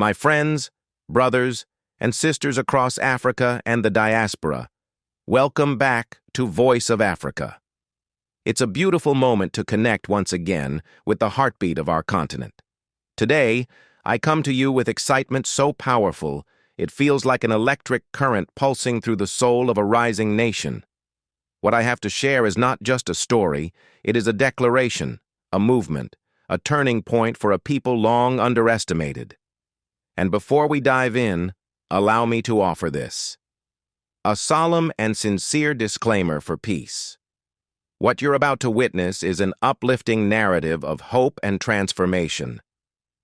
My friends, brothers, and sisters across Africa and the diaspora, welcome back to Voice of Africa. It's a beautiful moment to connect once again with the heartbeat of our continent. Today, I come to you with excitement so powerful, it feels like an electric current pulsing through the soul of a rising nation. What I have to share is not just a story, it is a declaration, a movement, a turning point for a people long underestimated. And before we dive in, allow me to offer this. A solemn and sincere disclaimer for peace. What you're about to witness is an uplifting narrative of hope and transformation.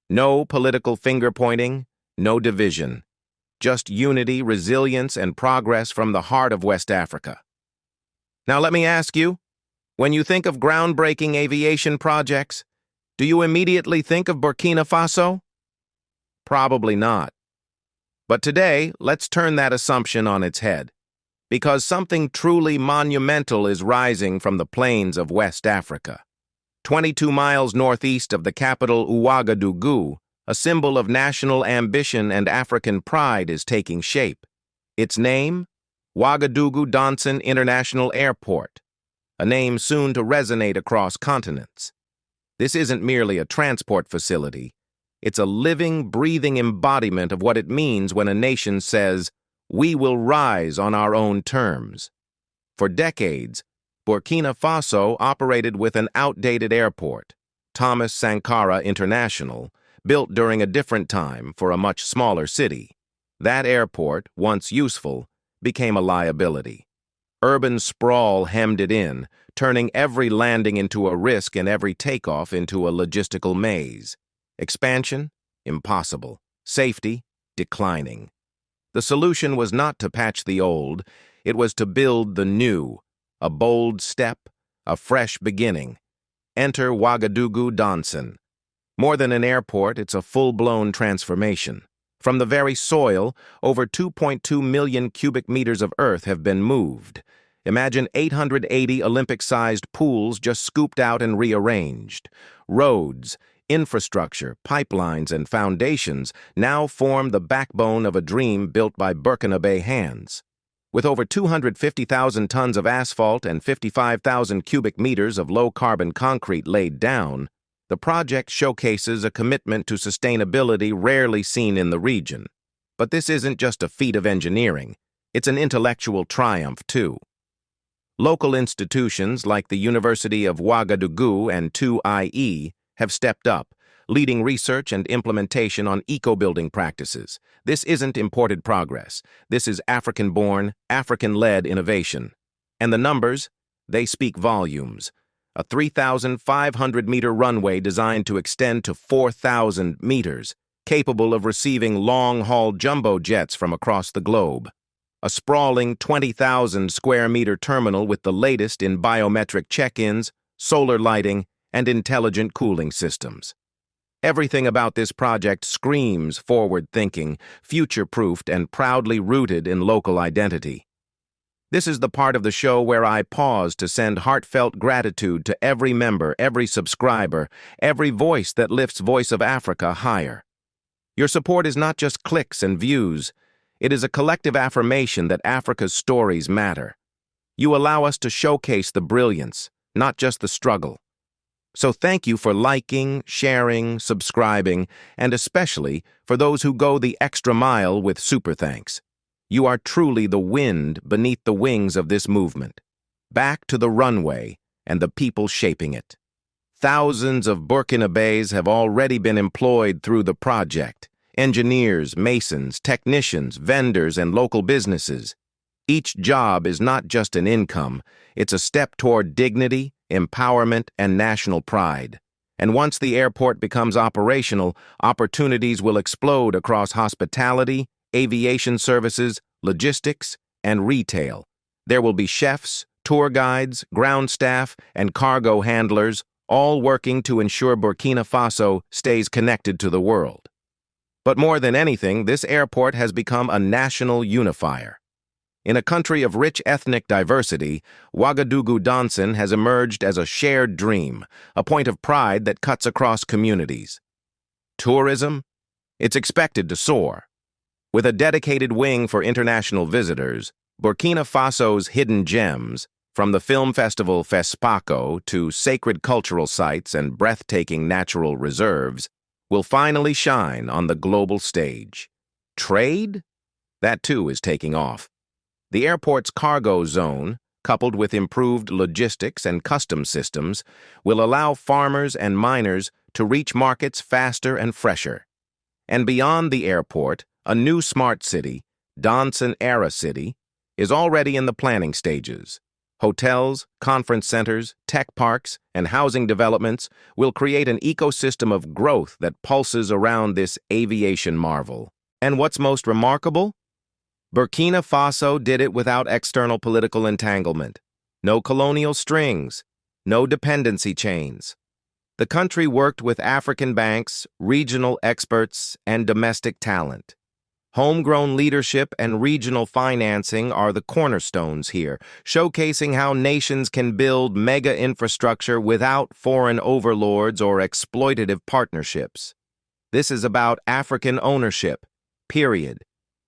No political finger-pointing, no division. Just unity, resilience, and progress from the heart of West Africa. Now let me ask you, when you think of groundbreaking aviation projects, do you immediately think of Burkina Faso? Probably not. But today, let's turn that assumption on its head, because something truly monumental is rising from the plains of West Africa. 22 miles northeast of the capital Wagadugu, a symbol of national ambition and African pride is taking shape. Its name? Wagadugu Donsen International Airport, a name soon to resonate across continents. This isn't merely a transport facility. It's a living, breathing embodiment of what it means when a nation says, "We will rise on our own terms." For decades, Burkina Faso operated with an outdated airport, Thomas Sankara International, built during a different time for a much smaller city. That airport, once useful, became a liability. Urban sprawl hemmed it in, turning every landing into a risk and every takeoff into a logistical maze. Expansion? Impossible. Safety? Declining. The solution was not to patch the old, it was to build the new, a bold step, a fresh beginning. Enter Wagadugu Donsen. More than an airport, it's a full-blown transformation. From the very soil, over 2.2 million cubic meters of earth have been moved. Imagine 880 Olympic-sized pools just scooped out and rearranged. Roads, infrastructure, pipelines, and foundations now form the backbone of a dream built by Burkina Faso hands. With over 250,000 tons of asphalt and 55,000 cubic meters of low-carbon concrete laid down, the project showcases a commitment to sustainability rarely seen in the region. But this isn't just a feat of engineering, it's an intellectual triumph too. Local institutions like the University of Wagadugu and 2IE have stepped up, leading research and implementation on eco-building practices. This isn't imported progress. This is African-born, African-led innovation. And the numbers? They speak volumes. A 3,500-meter runway designed to extend to 4,000 meters, capable of receiving long-haul jumbo jets from across the globe. A sprawling 20,000-square-meter terminal with the latest in biometric check-ins, solar lighting, and intelligent cooling systems. Everything about this project screams forward-thinking, future-proofed, and proudly rooted in local identity. This is the part of the show where I pause to send heartfelt gratitude to every member, every subscriber, every voice that lifts Voice of Africa higher. Your support is not just clicks and views. It is a collective affirmation that Africa's stories matter. You allow us to showcase the brilliance, not just the struggle. So thank you for liking, sharing, subscribing, and especially for those who go the extra mile with super thanks. You are truly the wind beneath the wings of this movement. Back to the runway and the people shaping it. Thousands of Burkina Faso have already been employed through the project. Engineers, masons, technicians, vendors, and local businesses. Each job is not just an income, it's a step toward dignity, empowerment, and national pride. And once the airport becomes operational, opportunities will explode across hospitality, aviation services, logistics, and retail. There will be chefs, tour guides, ground staff, and cargo handlers, all working to ensure Burkina Faso stays connected to the world. But more than anything, this airport has become a national unifier. In a country of rich ethnic diversity, Wagadugu Donsen has emerged as a shared dream, a point of pride that cuts across communities. Tourism? It's expected to soar. With a dedicated wing for international visitors, Burkina Faso's hidden gems, from the film festival FESPACO to sacred cultural sites and breathtaking natural reserves, will finally shine on the global stage. Trade? That too is taking off. The airport's cargo zone, coupled with improved logistics and customs systems, will allow farmers and miners to reach markets faster and fresher. And beyond the airport, a new smart city, Donsen Era City, is already in the planning stages. Hotels, conference centers, tech parks, and housing developments will create an ecosystem of growth that pulses around this aviation marvel. And what's most remarkable? Burkina Faso did it without external political entanglement. No colonial strings, no dependency chains. The country worked with African banks, regional experts, and domestic talent. Homegrown leadership and regional financing are the cornerstones here, showcasing how nations can build mega infrastructure without foreign overlords or exploitative partnerships. This is about African ownership, period.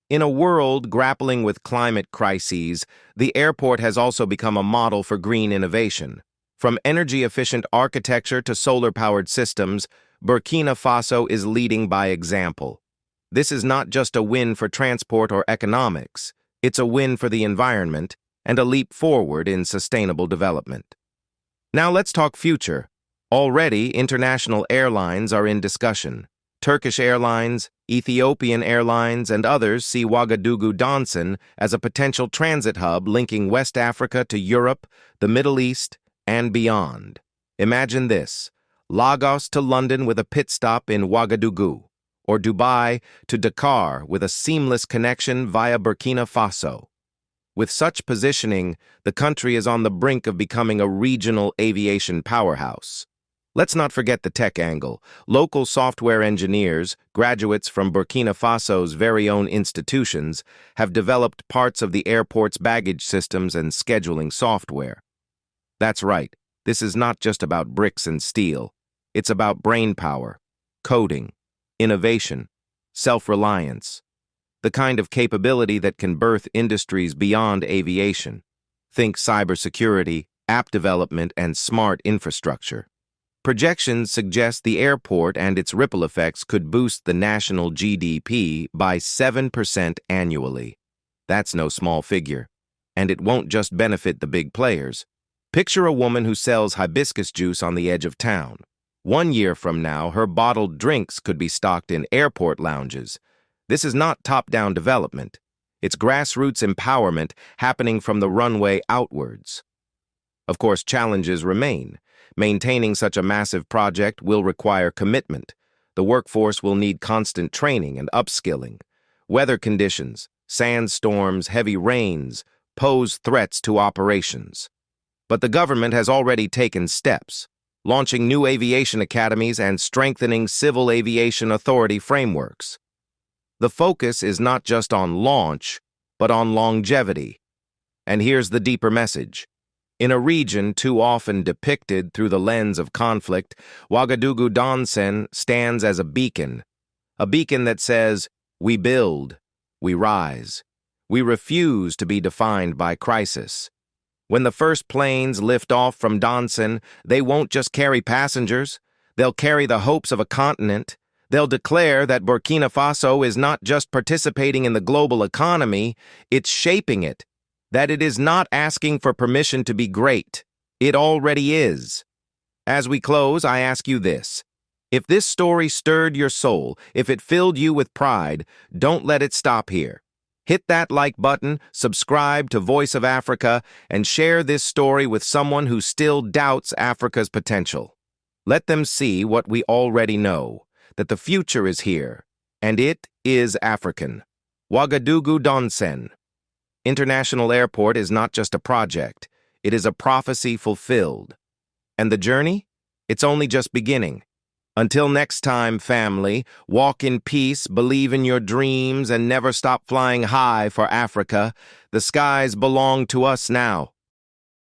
In a world grappling with climate crises, the airport has also become a model for green innovation. From energy-efficient architecture to solar-powered systems, Burkina Faso is leading by example. This is not just a win for transport or economics, it's a win for the environment and a leap forward in sustainable development. Now let's talk future. Already, international airlines are in discussion. Turkish Airlines, Ethiopian Airlines, and others see Wagadugu Donsen as a potential transit hub linking West Africa to Europe, the Middle East, and beyond. Imagine this: Lagos to London with a pit stop in Wagadugu, or Dubai to Dakar with a seamless connection via Burkina Faso. With such positioning, the country is on the brink of becoming a regional aviation powerhouse. Let's not forget the tech angle. Local software engineers, graduates from Burkina Faso's very own institutions, have developed parts of the airport's baggage systems and scheduling software. That's right, this is not just about bricks and steel. It's about brainpower, coding, innovation, self-reliance, the kind of capability that can birth industries beyond aviation. Think cybersecurity, app development, and smart infrastructure. Projections suggest the airport and its ripple effects could boost the national GDP by 7% annually. That's no small figure. And it won't just benefit the big players. Picture a woman who sells hibiscus juice on the edge of town. 1 year from now, her bottled drinks could be stocked in airport lounges. This is not top-down development. It's grassroots empowerment happening from the runway outwards. Of course, challenges remain. Maintaining such a massive project will require commitment. The workforce will need constant training and upskilling. Weather conditions, sandstorms, heavy rains, pose threats to operations. But the government has already taken steps, launching new aviation academies and strengthening civil aviation authority frameworks. The focus is not just on launch, but on longevity. And here's the deeper message. In a region too often depicted through the lens of conflict, Wagadugu Donsen stands as a beacon that says, we build, we rise. We refuse to be defined by crisis. When the first planes lift off from Donsen, they won't just carry passengers. They'll carry the hopes of a continent. They'll declare that Burkina Faso is not just participating in the global economy, it's shaping it. That it is not asking for permission to be great. It already is. As we close, I ask you this. If this story stirred your soul, if it filled you with pride, don't let it stop here. Hit that like button, subscribe to Voice of Africa, and share this story with someone who still doubts Africa's potential. Let them see what we already know, that the future is here, and it is African. Wagadugu Donsen International Airport is not just a project, it is a prophecy fulfilled. And the journey? It's only just beginning. Until next time, family, walk in peace, believe in your dreams, and never stop flying high for Africa. The skies belong to us now.